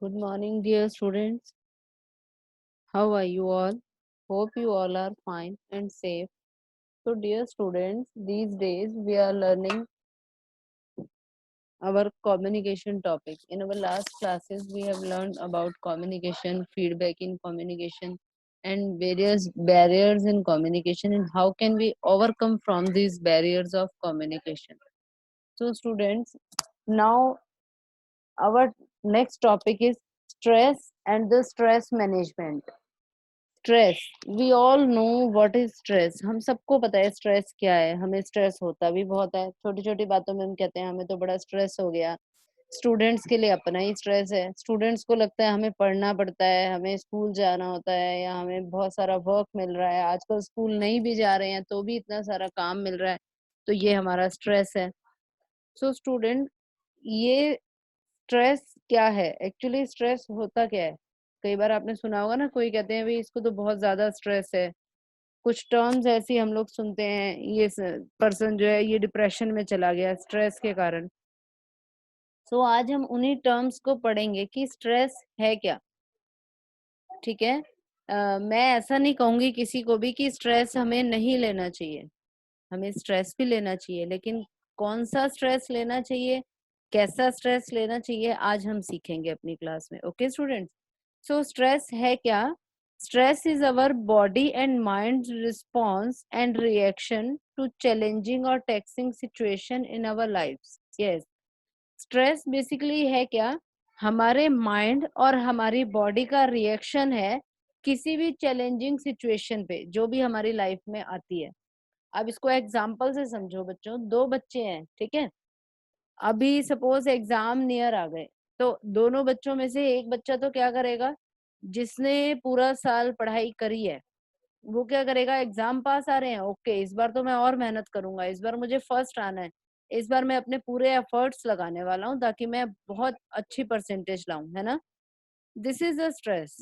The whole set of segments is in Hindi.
Good morning, dear students. How are you all? Hope you all are fine and safe. So, dear students, these days we are learning our communication topic. In our last classes, we have learned about communication, feedback in communication, and various barriers in communication, and how can we overcome from these barriers of communication. So, students, now our next topic is stress and the stress management. Stress we all know what is stress. हम सबको पता है स्ट्रेस क्या है। हमें स्ट्रेस होता भी बहुत है, छोटी छोटी बातों में हम कहते हैं हमें तो बड़ा स्ट्रेस हो गया। स्टूडेंट्स के लिए अपना ही स्ट्रेस है। स्टूडेंट्स को लगता है हमें पढ़ना पड़ता है, हमें स्कूल जाना होता है, या हमें बहुत सारा वर्क मिल रहा है। आजकल स्कूल नहीं भी जा रहे हैं तो भी इतना सारा काम मिल रहा है, तो ये हमारा स्ट्रेस है। सो स्टूडेंट, ये स्ट्रेस क्या है? एक्चुअली स्ट्रेस होता क्या है? कई बार आपने सुना होगा ना, कोई कहते हैं भाई इसको तो बहुत ज्यादा स्ट्रेस है। कुछ टर्म्स ऐसी हम लोग सुनते हैं, ये पर्सन जो है ये डिप्रेशन में चला गया स्ट्रेस के कारण। सो आज हम उन्हीं टर्म्स को पढ़ेंगे कि स्ट्रेस है क्या। ठीक है। मैं ऐसा नहीं कहूंगी किसी को भी कि स्ट्रेस हमें नहीं लेना चाहिए। हमें स्ट्रेस भी लेना चाहिए, लेकिन कौन सा स्ट्रेस लेना चाहिए, कैसा स्ट्रेस लेना चाहिए, आज हम सीखेंगे अपनी क्लास में। Okay students. सो स्ट्रेस है क्या? Stress is our body and mind response and reaction to challenging और taxing situation in our lifes. Yes, stress basically है क्या? हमारे माइंड और हमारी बॉडी का रिएक्शन है किसी भी चैलेंजिंग सिचुएशन पे जो भी हमारी लाइफ में आती है। अब इसको एग्जाम्पल से समझो बच्चों। दो बच्चे हैं, ठीक है। अभी सपोज एग्जाम नियर आ गए, तो दोनों बच्चों में से एक बच्चा तो क्या करेगा, जिसने पूरा साल पढ़ाई करी है, वो क्या करेगा, एग्जाम पास आ रहे हैं, ओके इस बार तो मैं और मेहनत करूंगा, इस बार मुझे फर्स्ट आना है, इस बार मैं अपने पूरे एफर्ट्स लगाने वाला हूँ ताकि मैं बहुत अच्छी परसेंटेज लाऊं, है ना। This is a stress.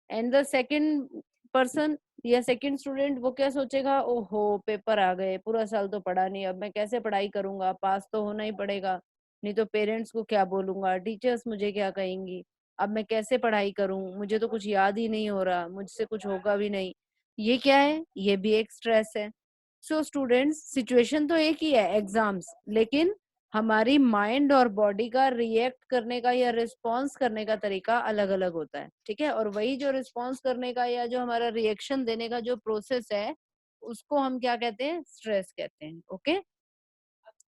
And the second person या सेकंड स्टूडेंट, वो क्या सोचेगा, ओहो पेपर आ गए, पूरा साल तो पढ़ा नहीं, अब मैं कैसे पढ़ाई करूंगा, पास तो होना ही पड़ेगा, नहीं तो पेरेंट्स को क्या बोलूंगा, टीचर्स मुझे क्या कहेंगी, अब मैं कैसे पढ़ाई करूं, मुझे तो कुछ याद ही नहीं हो रहा, मुझसे कुछ होगा भी नहीं। ये क्या है? ये भी एक स्ट्रेस है। सो स्टूडेंट्स, सिचुएशन तो एक ही है एग्जाम्स, लेकिन हमारी माइंड और बॉडी का रिएक्ट करने का या रिस्पॉन्स करने का तरीका अलग अलग होता है, ठीक है। और वही जो रिस्पॉन्स करने का या जो हमारा रिएक्शन देने का जो प्रोसेस है, उसको हम क्या कहते हैं? स्ट्रेस कहते हैं। Okay,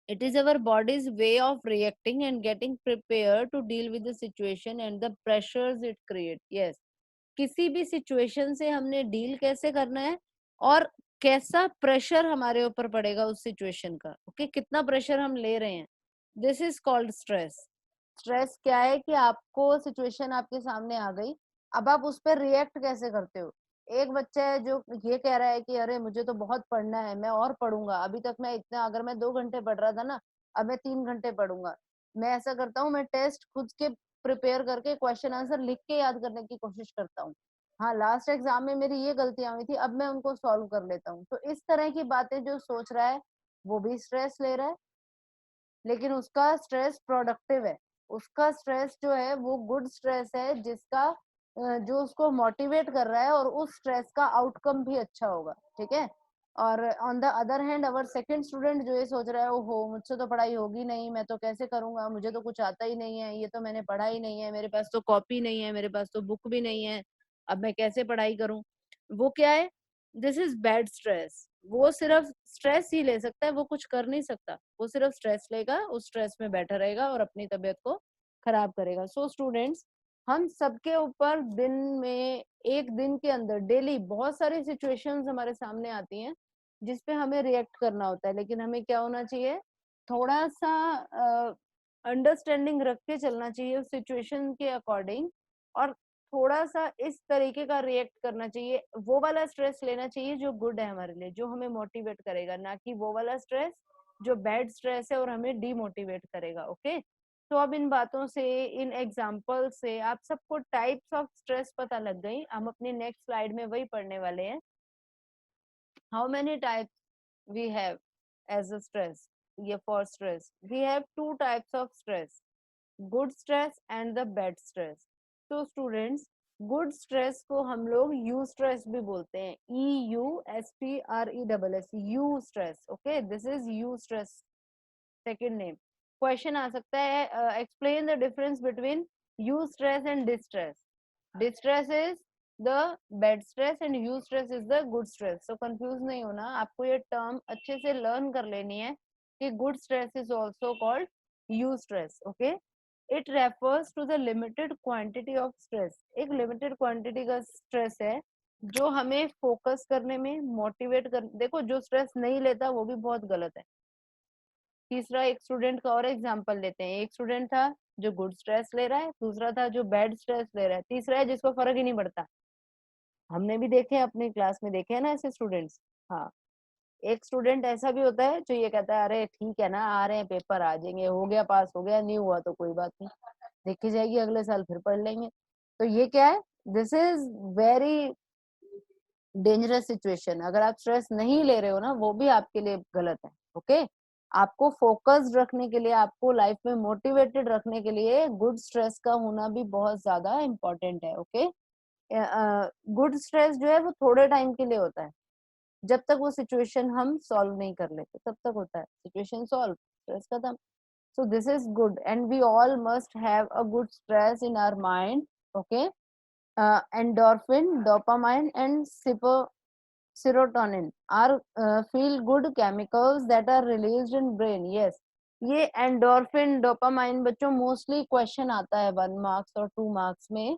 it is our body's way of reacting and getting prepared to deal with the situation and the pressures it creates. Yes, किसी भी सिचुएशन से हमने डील कैसे करना है और कैसा प्रेशर हमारे ऊपर पड़ेगा उस सिचुएशन का। ओके, कितना प्रेशर हम ले रहे हैं, this is called stress. Stress क्या है कि आपको सिचुएशन आपके सामने आ गई, अब आप उस पर रिएक्ट कैसे करते हो। एक बच्चा है जो ये कह रहा है कि अरे मुझे तो बहुत पढ़ना है, मैं और पढ़ूंगा, अभी तक मैं इतना, अगर मैं 2 घंटे पढ़ रहा था ना, अब मैं 3 घंटे पढ़ूंगा। मैं ऐसा करता हूँ, मैं टेस्ट खुद के प्रिपेयर करके क्वेश्चन आंसर लिख के याद करने की कोशिश करता हूँ। हाँ, लास्ट एग्जाम में मेरी ये गलतियां हुई थी, अब मैं उनको सॉल्व कर लेता हूँ। तो इस तरह की बातें जो सोच रहा है, वो भी स्ट्रेस ले रहा है, लेकिन उसका स्ट्रेस प्रोडक्टिव है। उसका स्ट्रेस जो है वो गुड स्ट्रेस है, जिसका जो उसको मोटिवेट कर रहा है, और उस स्ट्रेस का आउटकम भी अच्छा होगा, ठीक है। और on the other hand, our second student जो ये सोच रहा है, ओहो मुझसे तो पढ़ाई होगी नहीं, मैं तो कैसे करूंगा, मुझे तो कुछ आता ही नहीं है, ये तो मैंने पढ़ा ही नहीं है, मेरे पास तो कॉपी नहीं है, मेरे पास तो बुक भी नहीं है, अब मैं कैसे पढ़ाई करूं। वो क्या है? This is bad stress. वो सिर्फ स्ट्रेस ही ले सकता है, वो कुछ कर नहीं सकता। वो सिर्फ स्ट्रेस लेगा, उस स्ट्रेस में बैठा रहेगा और अपनी तबीयत को खराब करेगा। सो स्टूडेंट्स, हम सबके ऊपर दिन में, एक दिन के अंदर डेली बहुत सारी सिचुएशंस हमारे सामने आती हैं जिसपे हमें रिएक्ट करना होता है, लेकिन हमें क्या होना चाहिए, थोड़ा सा अंडरस्टैंडिंग रख के चलना चाहिए उस सिचुएशन के अकॉर्डिंग, और थोड़ा सा इस तरीके का रिएक्ट करना चाहिए। वो वाला स्ट्रेस लेना चाहिए जो गुड है हमारे लिए, जो हमें मोटिवेट करेगा, ना कि वो वाला स्ट्रेस जो बैड स्ट्रेस है और हमें डीमोटिवेट करेगा। ओके, तो अब इन बातों से, इन एग्जाम्पल से आप सबको टाइप्स ऑफ स्ट्रेस पता लग गई। हम अपनी नेक्स्ट स्लाइड में वही पढ़ने वाले हैं। How many types we have as a stress? ये for stress we have 2 types of stress. Good stress and the bad stress. तो स्टूडेंट्स, गुड स्ट्रेस को हम लोग यू स्ट्रेस भी बोलते हैं. EUSTRESS, eustress. Okay, this is eustress, second name. Question आ सकता है, explain the difference between eustress and distress. Distress is the bad stress and eustress is the good stress. So confuse नहीं होना, आपको ये टर्म अच्छे से लर्न कर लेनी है कि good stress is also called eustress. Okay, it refers to the limited quantity of stress. एक लिमिटेड क्वांटिटी का स्ट्रेस है जो हमें फोकस करने में मोटिवेट कर. देखो, जो स्ट्रेस नहीं लेता वो भी बहुत गलत है. तीसरा, एक स्टूडेंट का और एग्जांपल लेते हैं. एक स्टूडेंट था जो गुड स्ट्रेस ले रहा है, दूसरा था जो बैड स्ट्रेस ले रहा है, तीसरा है जिसको फर्क ही नहीं पड़ता. हमने भी देखे हैं, अपनी क्लास में देखे हैं ना ऐसे स्टूडेंट्स. हाँ, एक स्टूडेंट ऐसा भी होता है जो ये कहता है अरे ठीक है ना, आ रहे हैं पेपर, आ जाएंगे, हो गया पास, हो गया, नहीं हुआ तो कोई बात नहीं, देखी जाएगी, अगले साल फिर पढ़ लेंगे. तो ये क्या है, this is very dangerous situation. अगर आप स्ट्रेस नहीं ले रहे हो ना, वो भी आपके लिए गलत है. ओके, आपको फोकस्ड रखने के लिए, आपको लाइफ में मोटिवेटेड रखने के लिए गुड स्ट्रेस का होना भी बहुत ज्यादा इम्पोर्टेंट है. ओके, गुड स्ट्रेस जो है वो थोड़े टाइम के लिए होता है, जब तक वो सिचुएशन हम सॉल्व नहीं कर लेते तब तक होता है. सिचुएशन सॉल्व, स्ट्रेस खत्म. So this is good, and we all must have a good stress in our mind. Okay, endorphin, dopamine, and serotonin are feel good chemicals that are released in brain. Yes, ये एंडोर्फिन, डोपामाइन बच्चों मोस्टली क्वेश्चन आता है 1 मार्क्स और 2 मार्क्स में.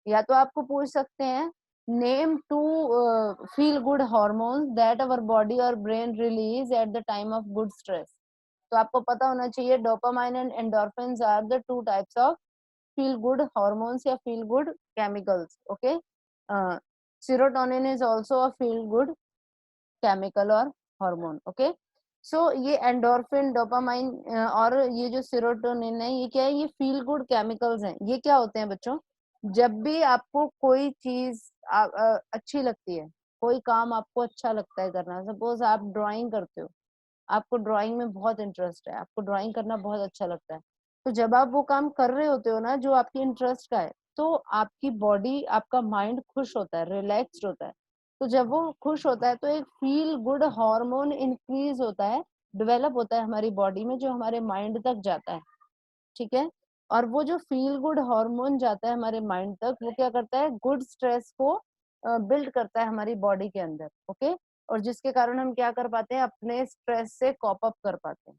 या तो आपको पूछ सकते हैं, name two feel good hormones that our body और brain release at the time of good stress. तो आपको पता होना चाहिए dopamine and endorphins are the two types of feel good hormones या feel good chemicals. Okay, serotonin is also a feel good chemical और हार्मोन. ओके, सो ये एंडोर्फिन, डोपामाइन और ये जो सेरोटोनिन है, ये क्या है, ये फील गुड केमिकल्स हैं. ये क्या होते हैं बच्चों, जब भी आपको कोई चीज अच्छी लगती है, कोई काम आपको अच्छा लगता है करना, सपोज आप ड्राइंग करते हो, आपको ड्राइंग में बहुत इंटरेस्ट है, आपको ड्राइंग करना बहुत अच्छा लगता है, तो जब आप वो काम कर रहे होते हो ना जो आपकी इंटरेस्ट का है, तो आपकी बॉडी, आपका माइंड खुश होता है, रिलैक्स्ड होता है. तो जब वो खुश होता है तो एक फील गुड हार्मोन इंक्रीज होता है, डेवलप होता है हमारी बॉडी में, जो हमारे माइंड तक जाता है. ठीक है, और वो जो फील गुड हार्मोन जाता है हमारे माइंड तक, वो क्या करता है, गुड स्ट्रेस को बिल्ड करता है हमारी बॉडी के अंदर. ओके, और जिसके कारण हम क्या कर पाते हैं, अपने स्ट्रेस से कॉप अप कर पाते हैं.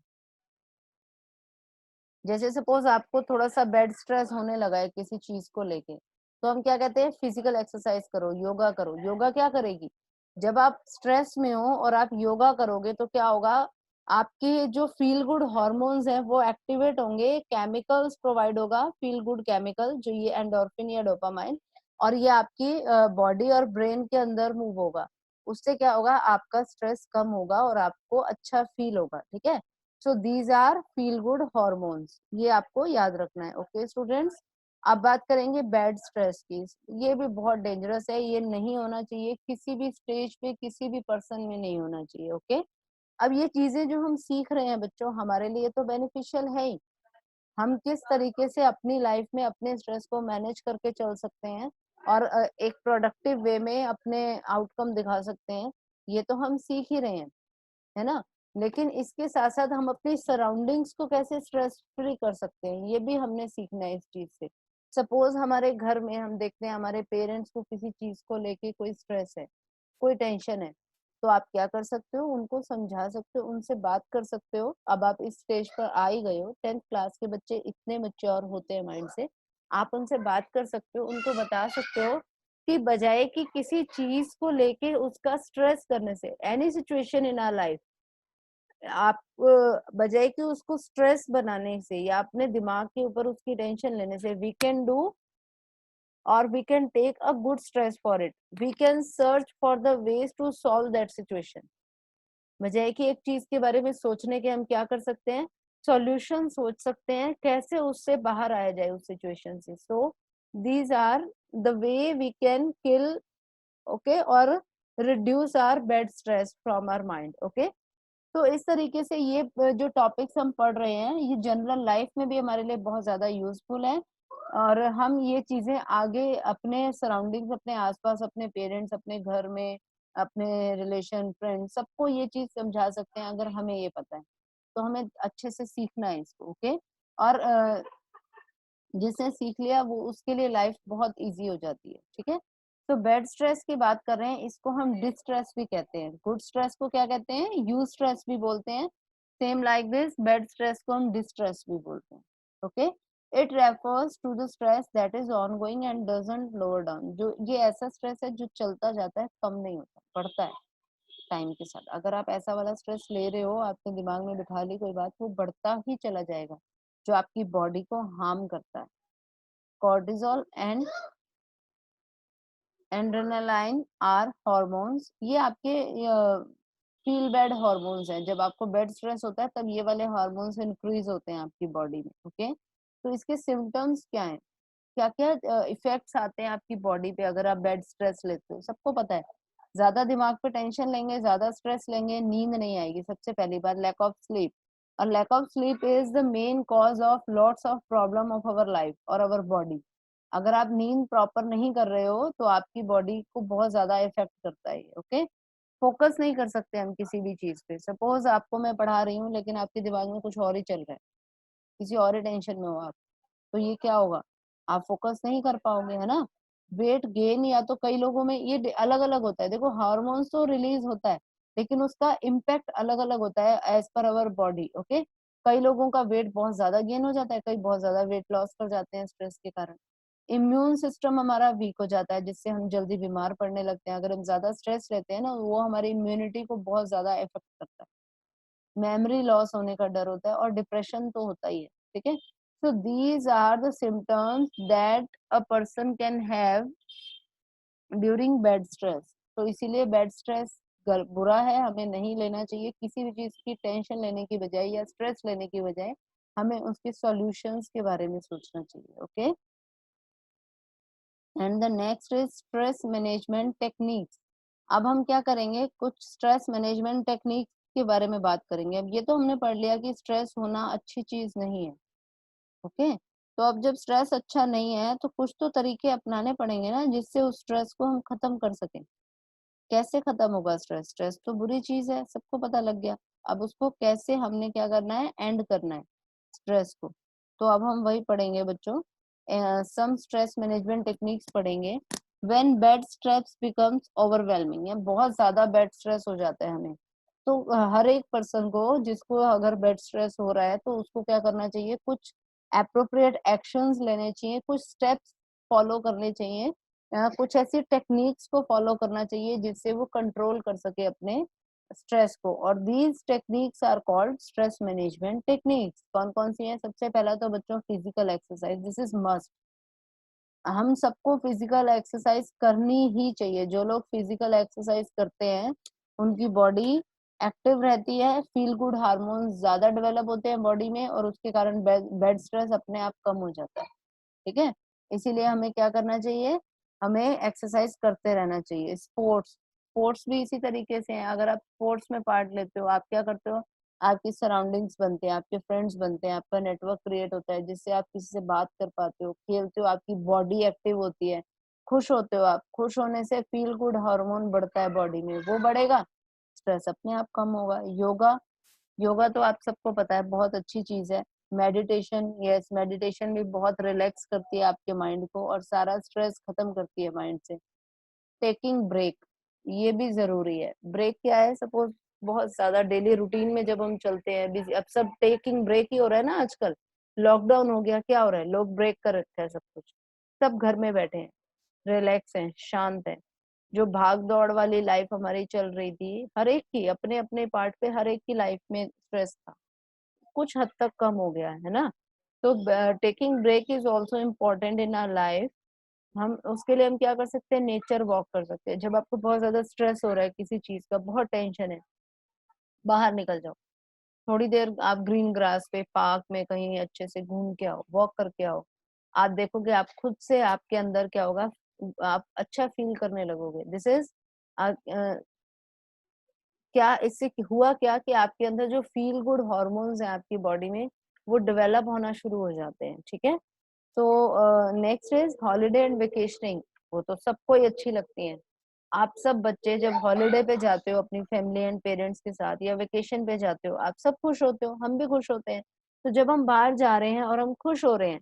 जैसे सपोज आपको थोड़ा सा बेड स्ट्रेस होने लगा है किसी चीज को लेके, तो हम क्या कहते हैं, फिजिकल एक्सरसाइज करो, योगा करो. योगा क्या करेगी, जब आप स्ट्रेस में हो और आप योगा करोगे तो क्या होगा, आपके जो फील गुड हॉर्मोन्स हैं वो एक्टिवेट होंगे, केमिकल्स प्रोवाइड होगा, फील गुड केमिकल, जो ये एंडोर्फिन या डोपामाइन, और ये आपकी बॉडी और ब्रेन के अंदर मूव होगा. उससे क्या होगा, आपका स्ट्रेस कम होगा और आपको अच्छा फील होगा. ठीक है, so these are feel good hormones, ये आपको याद रखना है. ओके स्टूडेंट्स, अब बात करेंगे बैड स्ट्रेस की. ये भी बहुत डेंजरस है, ये नहीं होना चाहिए किसी भी स्टेज पे, किसी भी पर्सन में नहीं होना चाहिए. ओके, अब ये चीजें जो हम सीख रहे हैं बच्चों, हमारे लिए तो बेनिफिशियल है ही. हम किस तरीके से अपनी लाइफ में अपने स्ट्रेस को मैनेज करके चल सकते हैं और एक प्रोडक्टिव वे में अपने आउटकम दिखा सकते हैं, ये तो हम सीख ही रहे हैं, है ना. लेकिन इसके साथ साथ हम अपनी सराउंडिंग्स को कैसे स्ट्रेस फ्री कर सकते हैं, ये भी हमने सीखना है इस चीज से. सपोज हमारे घर में हम देखते हैं हमारे पेरेंट्स को किसी चीज को लेके कोई स्ट्रेस है, कोई टेंशन है, तो आप क्या कर सकते हो, उनको समझा सकते हो, उनसे बात कर सकते हो. अब आप इस स्टेज पर आ ही गए हो, 10th क्लास के बच्चे इतने मैच्योर होते हैं माइंड से, आप उनसे बात कर सकते हो, उनको बता सकते हो कि बजाय कि किसी चीज को लेके उसका स्ट्रेस करने से, any situation in our life, आप बजाय कि उसको स्ट्रेस बनाने से या अपने दिमाग के ऊपर उसकी टेंशन लेने से, वी कैन डू और we can take a good stress for it. We can search for the ways to solve that situation. बजाय कि एक चीज के बारे में सोचने के, हम क्या कर सकते हैं, सॉल्यूशन सोच सकते हैं, कैसे उससे बाहर आया जाए उस सिचुएशन से. So these are the way we can kill, okay, और reduce our bad stress from our mind. Okay, तो इस तरीके से ये जो टॉपिक्स हम पढ़ रहे हैं ये जनरल लाइफ में भी हमारे लिए बहुत ज्यादा यूजफुल है, और हम ये चीजें आगे अपने सराउंडिंग्स, अपने आसपास, अपने पेरेंट्स, अपने घर में, अपने रिलेशन, फ्रेंड, सबको ये चीज समझा सकते हैं अगर हमें ये पता है। तो हमें अच्छे से सीखना है इसको, ओके। और जिसने सीख लिया वो, उसके लिए लाइफ बहुत इजी हो जाती है, ठीक है। तो बेड स्ट्रेस की बात कर रहे हैं, इसको हम डिस्ट्रेस भी कहते हैं। गुड स्ट्रेस को क्या कहते हैं? यू स्ट्रेस भी बोलते हैं। Same like this, bad stress को हम डिस्ट्रेस भी बोलते हैं, okay. It refers to the stress that is ongoing and doesn't lower down. जो ये ऐसा स्ट्रेस है जो चलता जाता है, कम नहीं होता, बढ़ता है टाइम के साथ। अगर आप ऐसा वाला स्ट्रेस ले रहे हो, आपके दिमाग में बिठा ली कोई बात, वो बढ़ता ही चला जाएगा, जो आपकी बॉडी को हार्म करता है। Cortisol and adrenaline are hormones, ये आपके फील बैड हॉर्मोन्स हैं। जब आपको बेड स्ट्रेस होता है तब ये वाले हॉर्मोन्स इंक्रीज होते हैं आपकी बॉडी में, ओके। तो इसके सिम्टम्स क्या हैं, क्या क्या इफेक्ट्स आते हैं आपकी बॉडी पे अगर आप बेड स्ट्रेस लेते हो? सबको पता है, ज्यादा दिमाग पे टेंशन लेंगे, ज्यादा स्ट्रेस लेंगे, नींद नहीं आएगी। सबसे पहली बात, लैक ऑफ स्लीप। और lack of sleep is the main cause of lots of problem of our life और अवर बॉडी। अगर आप नींद प्रॉपर नहीं कर रहे हो तो आपकी बॉडी को बहुत ज्यादा इफेक्ट करता है, ओके। फोकस नहीं कर सकते हम किसी भी चीज पे। सपोज आपको मैं पढ़ा रही हूँ लेकिन आपके दिमाग में कुछ और ही चल रहा है, किसी और ही टेंशन में हो आप, तो ये क्या होगा? आप फोकस नहीं कर पाओगे, है ना। वेट गेन, या तो कई लोगों में ये अलग अलग होता है। देखो, हार्मोन्स तो रिलीज होता है लेकिन उसका इम्पैक्ट अलग अलग होता है as per our body, okay. कई लोगों का वेट बहुत ज्यादा गेन हो जाता है, कई बहुत ज्यादा वेट लॉस कर जाते हैं स्ट्रेस के कारण। इम्यून सिस्टम हमारा वीक हो जाता है जिससे हम जल्दी बीमार पड़ने लगते हैं। अगर हम ज्यादा स्ट्रेस लेते हैं ना, वो हमारी इम्यूनिटी को बहुत ज्यादा इफेक्ट करता है। मेमोरी लॉस होने का डर होता है, और डिप्रेशन तो होता ही है, ठीक है। So these are the symptoms that a person can have during bad stress. तो इसीलिए बेड स्ट्रेस बुरा है, हमें नहीं लेना चाहिए। किसी भी चीज की टेंशन लेने की बजाय या स्ट्रेस लेने की बजाय हमें उसके सॉल्यूशंस के बारे में सोचना चाहिए, okay. And the next is stress management techniques. अब हम क्या करेंगे, कुछ स्ट्रेस मैनेजमेंट टेक्निक्स के बारे में बात करेंगे। अब ये तो हमने पढ़ लिया कि स्ट्रेस होना अच्छी चीज नहीं है, ओके। तो अब जब स्ट्रेस अच्छा नहीं है तो कुछ तो तरीके अपनाने पड़ेंगे ना, जिससे उस स्ट्रेस को हम खत्म कर सकें। कैसे खत्म होगा स्ट्रेस? स्ट्रेस तो बुरी चीज है, सबको पता लग गया। अब उसको कैसे हमने क्या करना है, एंड करना है स्ट्रेस को। तो अब हम वही पढ़ेंगे बच्चों, सम स्ट्रेस मैनेजमेंट टेक्निक्स पढ़ेंगे। When bed stress becomes overwhelming, या बहुत ज्यादा बेड स्ट्रेस हो जाता है हमें, तो हर एक पर्सन को, जिसको अगर बेड स्ट्रेस हो रहा है, तो उसको क्या करना चाहिए, कुछ अप्रोप्रिएट एक्शंस लेने चाहिए, कुछ स्टेप्स फॉलो करने चाहिए, कुछ ऐसी टेक्निक्स को फॉलो करना चाहिए जिससे वो कंट्रोल कर सके अपने स्ट्रेस को। और these techniques are called stress management techniques. कौन कौन सी हैं? सबसे पहला तो बच्चों physical exercise, this is must. हम सबको फिजिकल एक्सरसाइज करनी ही चाहिए। जो लोग फिजिकल एक्सरसाइज करते हैं उनकी बॉडी एक्टिव रहती है, फील गुड हार्मोन्स ज्यादा डेवलप होते हैं बॉडी में, और उसके कारण बेड स्ट्रेस अपने आप कम हो जाता है, ठीक है। इसीलिए हमें क्या करना चाहिए, हमें एक्सरसाइज करते रहना चाहिए। स्पोर्ट्स, स्पोर्ट्स भी इसी तरीके से है। अगर आप स्पोर्ट्स में पार्ट लेते हो, आप क्या करते हो, आपकी सराउंडिंग्स बनते हैं, आपके फ्रेंड्स बनते हैं, आपका नेटवर्क क्रिएट होता है जिससे आप किसी से बात कर पाते हो, खेलते हो, आपकी बॉडी एक्टिव होती है, खुश होते हो। आप खुश होने से फील गुड हार्मोन बढ़ता है बॉडी में, वो बढ़ेगा, स्ट्रेस अपने आप कम होगा। योगा, योगा तो आप सबको पता है बहुत अच्छी चीज है। मेडिटेशन, यस, मेडिटेशन भी बहुत रिलैक्स करती है आपके माइंड को और सारा स्ट्रेस खत्म करती है माइंड से। टेकिंग ब्रेक, ये भी जरूरी है। ब्रेक क्या है, सपोज बहुत ज्यादा डेली रूटीन में जब हम चलते हैं बिजी, अब सब टेकिंग ब्रेक ही हो रहा है ना आजकल। लॉकडाउन हो गया, क्या हो रहा है, लोग ब्रेक कर रखा है सब कुछ, सब घर में बैठे हैं, रिलैक्स हैं, शांत हैं। जो भाग दौड़ वाली लाइफ हमारी चल रही थी, हर एक की अपने अपने पार्ट पे, हर एक की लाइफ में स्ट्रेस था, कुछ हद तक कम हो गया है ना। तो taking break is also important in our life. हम उसके लिए हम क्या कर सकते हैं, नेचर वॉक कर सकते हैं। जब आपको बहुत ज्यादा स्ट्रेस हो रहा है, किसी चीज का बहुत टेंशन है, बाहर निकल जाओ, थोड़ी देर आप ग्रीन ग्रास पे, पार्क में कहीं अच्छे से घूम के आओ, वॉक करके आओ। आप देखोगे आप खुद से, आपके अंदर क्या होगा, आप अच्छा फील करने लगोगे। दिस इज क्या इससे हुआ क्या कि आपके अंदर जो फील गुड हॉर्मोन्स हैं आपकी बॉडी में, वो डेवलप होना शुरू हो जाते हैं, ठीक है। तो next is holiday and vacationing. वो तो सबको ही अच्छी लगती है। आप सब बच्चे जब हॉलीडे पे जाते हो अपनी फैमिली एंड पेरेंट्स के साथ, या वेकेशन पे जाते हो, आप सब खुश होते हो, हम भी खुश होते हैं। तो जब हम बाहर जा रहे हैं और हम खुश हो रहे हैं,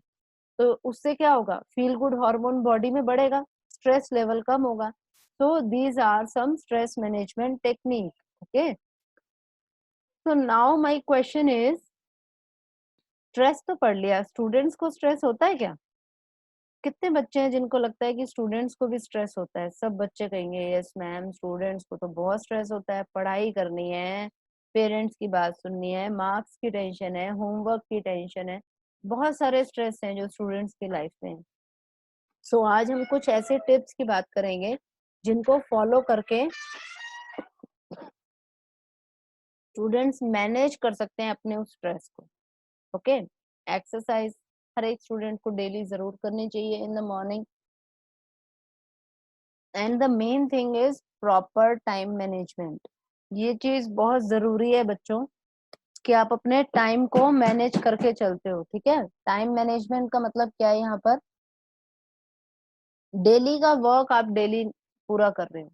तो उससे क्या होगा, फील गुड हार्मोन बॉडी में बढ़ेगा, स्ट्रेस लेवल कम होगा। so these are some stress management technique. Okay, so now my question is, stress तो पढ़ लिया, स्टूडेंट्स को स्ट्रेस होता है क्या? कितने बच्चे हैं जिनको लगता है कि स्टूडेंट्स को भी स्ट्रेस होता है? सब बच्चे कहेंगे यस मैम, स्टूडेंट्स को तो बहुत स्ट्रेस होता है, पढ़ाई करनी है, पेरेंट्स की बात सुननी है, मार्क्स की टेंशन है, होमवर्क की टेंशन है, बहुत सारे स्ट्रेस हैं जो स्टूडेंट्स की लाइफ में है। सो आज हम कुछ ऐसे टिप्स की बात करेंगे जिनको फॉलो करके स्टूडेंट्स मैनेज कर सकते हैं अपने उस स्ट्रेस को। ओके, एक्सरसाइज हर एक स्टूडेंट को डेली जरूर करनी चाहिए इन the morning. And the main thing is proper time management. ये चीज बहुत जरूरी है बच्चों, कि आप अपने टाइम को मैनेज करके चलते हो, ठीक है। टाइम मैनेजमेंट का मतलब क्या है यहाँ पर, डेली का वर्क आप डेली पूरा कर रहे हो,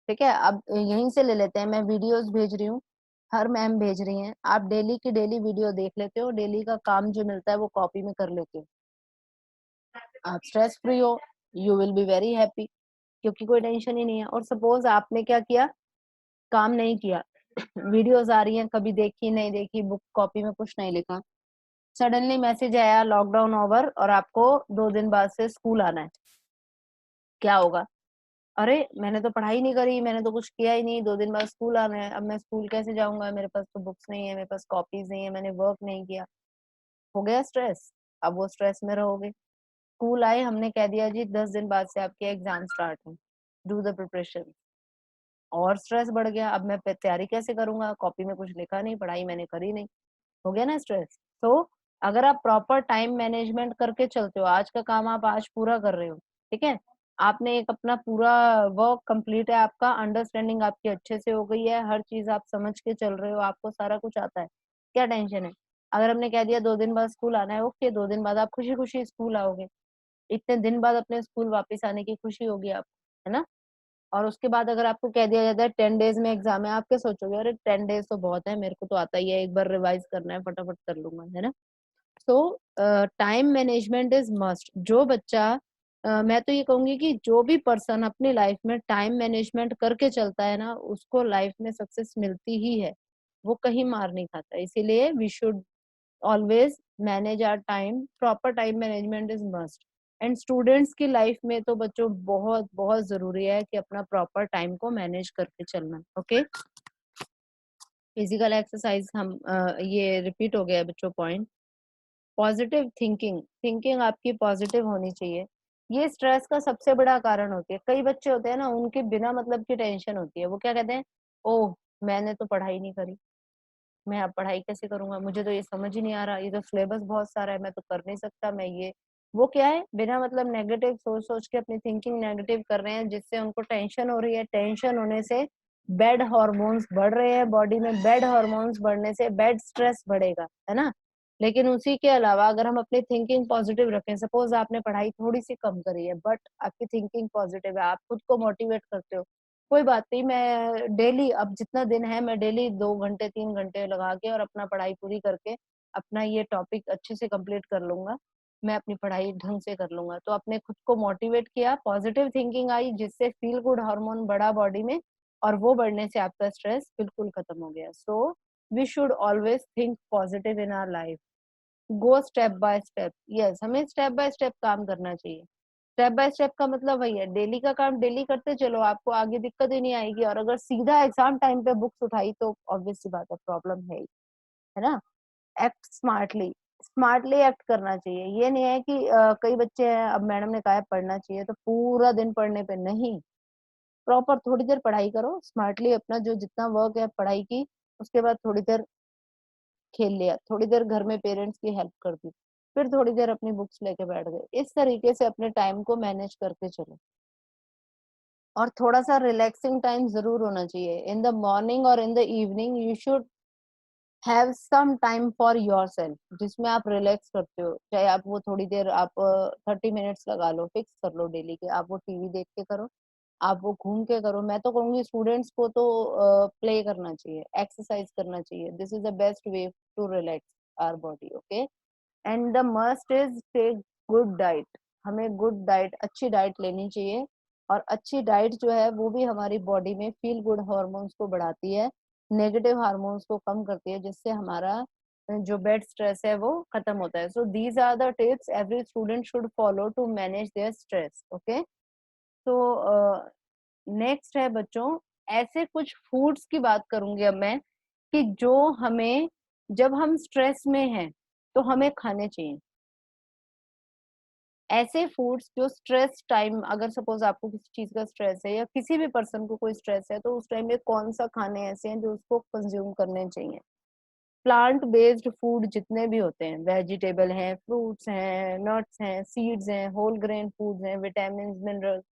ठीक है। अब यहीं से ले लेते हैं, मैं वीडियोस भेज रही हूँ, हर मैम भेज रही हैं, आप डेली की डेली वीडियो देख लेते हो, डेली का काम जो मिलता है वो कॉपी में कर लेते हो, आप स्ट्रेस फ्री हो, you will be very happy, क्योंकि कोई टेंशन ही नहीं है। और सपोज आपने क्या किया, काम नहीं किया, वीडियोस आ रही हैं, कभी देखी नहीं देखी, बुक कॉपी में कुछ नहीं लिखा, सडनली मैसेज आया लॉकडाउन ओवर और आपको 2 दिन बाद से स्कूल आना है, क्या होगा? अरे मैंने तो पढ़ाई नहीं करी, मैंने तो कुछ किया ही नहीं, 2 दिन बाद स्कूल आना है, अब मैं स्कूल कैसे जाऊंगा, मेरे पास तो बुक्स नहीं है, मेरे पास कॉपीज नहीं है, मैंने वर्क नहीं किया, हो गया स्ट्रेस। अब वो स्ट्रेस में रहोगे। स्कूल आए, हमने कह दिया जी 10 दिन बाद से आपके एग्जाम स्टार्ट है, डू द प्रिपरेशन, और स्ट्रेस बढ़ गया। अब मैं तैयारी कैसे करूंगा, कॉपी में कुछ लिखा नहीं, पढ़ाई मैंने करी नहीं, हो गया ना स्ट्रेस। तो अगर आप प्रॉपर टाइम मैनेजमेंट करके चलते हो, आज का काम आप आज पूरा कर रहे हो, ठीक है, आपने एक अपना पूरा वर्क कंप्लीट है, आपका अंडरस्टैंडिंग आपकी अच्छे से हो गई है, हर चीज आप समझ के चल रहे हो, आपको सारा कुछ आता है, क्या टेंशन है? अगर हमने कह दिया 2 दिन बाद स्कूल आना है, ओके, 2 दिन बाद आप खुशी खुशी स्कूल आओगे, इतने दिन बाद अपने स्कूल वापस आने की खुशी होगी आपको, है ना। और उसके बाद अगर आपको कह दिया जाता है 10 डेज में एग्जाम है, आप क्या सोचोगे, अरे 10 डेज तो बहुत है, मेरे को तो आता ही है, एक बार रिवाइज करना है, फटाफट कर लूंगा, है ना। तो टाइम मैनेजमेंट इज मस्ट। जो बच्चा मैं तो ये कहूंगी कि जो भी पर्सन अपनी लाइफ में टाइम मैनेजमेंट करके चलता है ना, उसको लाइफ में सक्सेस मिलती ही है, वो कहीं मार नहीं खाता। इसीलिए we should always manage our time, proper time management is must. And students की लाइफ में तो बच्चों बहुत बहुत जरूरी है कि अपना प्रॉपर टाइम को मैनेज करके चलना। ओके, फिजिकल एक्सरसाइज हम ये रिपीट हो गया है बच्चों पॉइंट। पॉजिटिव थिंकिंग, थिंकिंग आपकी पॉजिटिव होनी चाहिए, ये स्ट्रेस का सबसे बड़ा कारण होती है। कई बच्चे होते हैं ना, उनके बिना मतलब की टेंशन होती है, वो क्या कहते हैं, ओह मैंने तो पढ़ाई नहीं करी, मैं अब पढ़ाई कैसे करूंगा, मुझे तो ये समझ ही नहीं आ रहा, ये तो सिलेबस बहुत सारा है, मैं तो कर नहीं सकता, मैं ये, वो क्या है, बिना मतलब नेगेटिव सोच सोच के अपनी थिंकिंग नेगेटिव कर रहे हैं, जिससे उनको टेंशन हो रही है। टेंशन होने से बैड हार्मोन्स बढ़ रहे हैं बॉडी में, बैड हार्मोन्स बढ़ने से बैड स्ट्रेस बढ़ेगा, है ना। लेकिन उसी के अलावा अगर हम अपनी थिंकिंग पॉजिटिव रखें, सपोज आपने पढ़ाई थोड़ी सी कम करी है, बट आपकी थिंकिंग पॉजिटिव है, आप खुद को मोटिवेट करते हो, कोई बात नहीं, मैं डेली, अब जितना दिन है, मैं डेली 2 घंटे 3 घंटे लगा के और अपना पढ़ाई पूरी करके अपना ये टॉपिक अच्छे से कंप्लीट कर लूंगा, मैं अपनी पढ़ाई ढंग से कर लूंगा। तो अपने खुद को मोटिवेट किया, पॉजिटिव थिंकिंग आई, जिससे फील गुड हार्मोन बढ़ा बॉडी में, और वो बढ़ने से आपका स्ट्रेस बिल्कुल खत्म हो गया। So we should always think positive in our life, go step by step. Yes, हमें स्टेप बाय स्टेप काम करना चाहिए। स्टेप बाय स्टेप का मतलब वही है, डेली का काम डेली करते चलो, आपको आगे दिक्कत ही नहीं आएगी। और अगर सीधा एग्जाम टाइम पे बुक्स उठाई तो ऑब्वियस सी बात है, प्रॉब्लम है ही, है ना। एक्ट स्मार्टली, स्मार्टली एक्ट करना चाहिए। ये नहीं है कि कई बच्चे हैं, अब मैडम ने कहा है पढ़ना चाहिए तो पूरा दिन पढ़ने पे नहीं, प्रॉपर थोड़ी देर पढ़ाई करो, स्मार्टली अपना जो जितना वर्क है पढ़ाई की, उसके बाद थोड़ी देर खेल लिया, थोड़ी देर घर में पेरेंट्स की हेल्प कर दी, फिर थोड़ी देर अपनी बुक्स लेके बैठ गए। इस तरीके से अपने टाइम को मैनेज करके चलो। और थोड़ा सा रिलैक्सिंग टाइम जरूर होना चाहिए। इन द मॉर्निंग और in the evening you should have some time for yourself, जिसमें आप रिलैक्स करते हो। चाहे आप वो थोड़ी देर आप 30 मिनट्स लगा लो, फिक्स कर लो डेली के, आप वो टीवी देख के करो, आप वो घूम के करो। मैं तो कहूंगी स्टूडेंट्स को तो प्ले करना चाहिए, एक्सरसाइज करना चाहिए। This is the best way to relax our body. Okay, and the must is take good diet. हमें गुड डाइट, अच्छी डाइट लेनी चाहिए। और अच्छी डाइट जो है वो भी हमारी बॉडी में फील गुड हार्मोन्स को बढ़ाती है, नेगेटिव हार्मोन्स को कम करती है, जिससे हमारा जो बेड स्ट्रेस है वो खत्म होता है। So these are the tips every student should follow to manage their stress. Okay, तो नेक्स्ट है बच्चों, ऐसे कुछ फूड्स की बात करूंगी अब मैं, कि जो हमें, जब हम स्ट्रेस में हैं तो हमें खाने चाहिए। ऐसे फूड्स जो स्ट्रेस टाइम, अगर सपोज आपको किसी चीज का स्ट्रेस है या किसी भी पर्सन को कोई स्ट्रेस है, तो उस टाइम में कौन सा खाने ऐसे हैं जो उसको कंज्यूम करने चाहिए। प्लांट बेस्ड फूड जितने भी होते हैं, वेजिटेबल हैं, फ्रूट्स हैं, नट्स हैं, सीड्स हैं, होल ग्रेन फूड्स हैं, विटामिन मिनरल,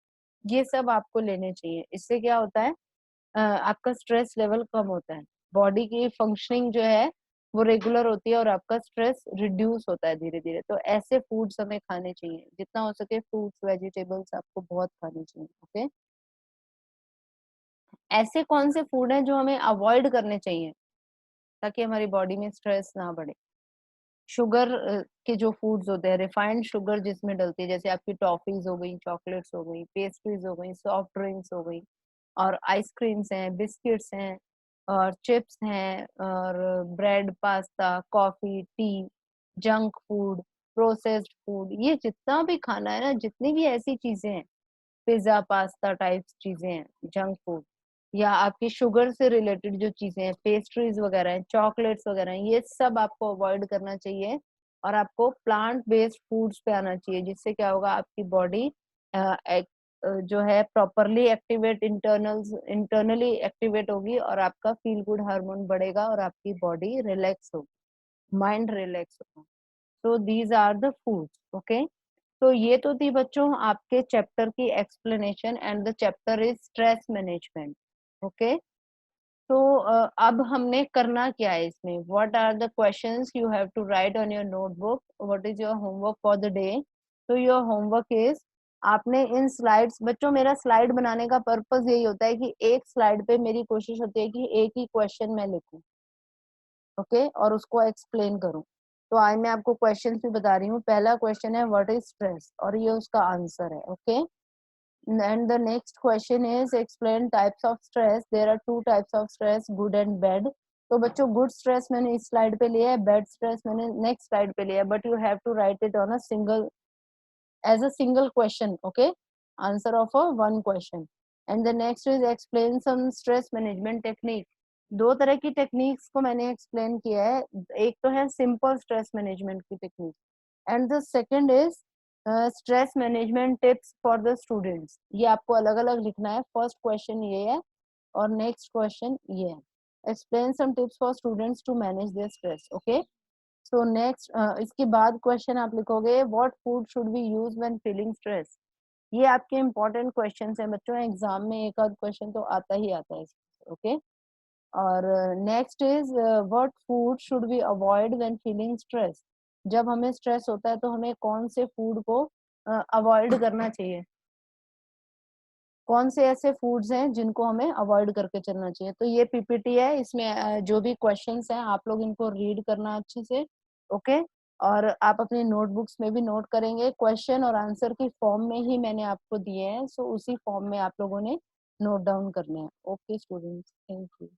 ये सब आपको लेने चाहिए। इससे क्या होता है, आपका स्ट्रेस लेवल कम होता है, बॉडी की फंक्शनिंग जो है वो रेगुलर होती है और आपका स्ट्रेस रिड्यूस होता है धीरे धीरे। तो ऐसे फूड्स हमें खाने चाहिए, जितना हो सके फ्रूट्स वेजिटेबल्स आपको बहुत खाने चाहिए। ओके, ऐसे कौन से फूड हैं जो हमें अवॉइड करने चाहिए ताकि हमारी बॉडी में स्ट्रेस ना बढ़े। शुगर के जो फूड्स होते हैं, रिफाइंड शुगर जिसमें डलती है, जैसे आपकी टॉफीज हो गई, चॉकलेट्स हो गई, पेस्ट्रीज हो गई, सॉफ्ट ड्रिंक्स हो गई, और आइसक्रीम्स हैं, बिस्किट्स हैं, और चिप्स हैं, और bread, pasta, coffee, T, junk food, processed food, ये जितना भी खाना है ना, जितनी भी ऐसी चीजें हैं, पिज्जा पास्ता टाइप्स चीजें हैं, जंक फूड, या आपकी शुगर से रिलेटेड जो चीजें हैं, पेस्ट्रीज वगैरह हैं, चॉकलेट्स वगैरह हैं, ये सब आपको अवॉइड करना चाहिए। और आपको प्लांट बेस्ड फूड्स पे आना चाहिए, जिससे क्या होगा, आपकी बॉडी जो है प्रॉपरली एक्टिवेट, इंटरनली एक्टिवेट होगी, और आपका फील गुड हार्मोन बढ़ेगा, और आपकी बॉडी रिलैक्स होगी, माइंड रिलैक्स होगा। So these are the foods. Okay, तो ये तो थी बच्चों आपके चैप्टर की explanation, and the chapter is stress management. Okay, तो अब हमने करना क्या है इसमें, what are the questions you have to write on your notebook, what is your homework for the day. तो योर होमवर्क इज, आपने इन स्लाइड्स, बच्चों मेरा स्लाइड बनाने का पर्पस यही होता है कि एक स्लाइड पे मेरी कोशिश होती है कि एक ही क्वेश्चन मैं लिखूं, ओके, और उसको एक्सप्लेन करूं। तो आज मैं आपको क्वेश्चन भी बता रही हूँ। पहला क्वेश्चन है व्हाट इज स्ट्रेस, और ये उसका आंसर है। Okay, and the next question is explain types of stress. There are two types of stress, good and bad. तो बच्चों गुड स्ट्रेस मैंने इस स्लाइड पे लिया है, बैड स्ट्रेस मैंने नेक्स्ट स्लाइड पे लिया है, but you have to write it on a single, as a single question. Okay, answer of a one question. And the next is explain some stress management technique. दो तरह की टेक्निक्स को मैंने एक्सप्लेन किया है, एक तो है सिंपल स्ट्रेस मैनेजमेंट की technique, and the second is stress management tips for the students. ये आपको अलग अलग लिखना है, फर्स्ट क्वेश्चन ये है और नेक्स्ट क्वेश्चन ये है, explain some tips for students to manage their stress. Okay, so next इसके बाद क्वेश्चन आप लिखोगे what food should be use when feeling stress. ये आपके इंपॉर्टेंट क्वेश्चन हैं बच्चों, एग्जाम में एक आध क्वेश्चन तो आता ही आता है। ओके, और next is what food should be avoid when feeling stress. जब हमें स्ट्रेस होता है तो हमें कौन से फूड को अवॉइड करना चाहिए, कौन से ऐसे फूड्स हैं जिनको हमें अवॉइड करके चलना चाहिए। तो ये पीपीटी है, इसमें जो भी क्वेश्चंस हैं आप लोग इनको रीड करना अच्छे से। ओके, और आप अपनी नोटबुक्स में भी नोट करेंगे, क्वेश्चन और आंसर की फॉर्म में ही मैंने आपको दिए हैं, सो उसी फॉर्म में आप लोगों ने नोट डाउन करने हैं। Okay students, thank you.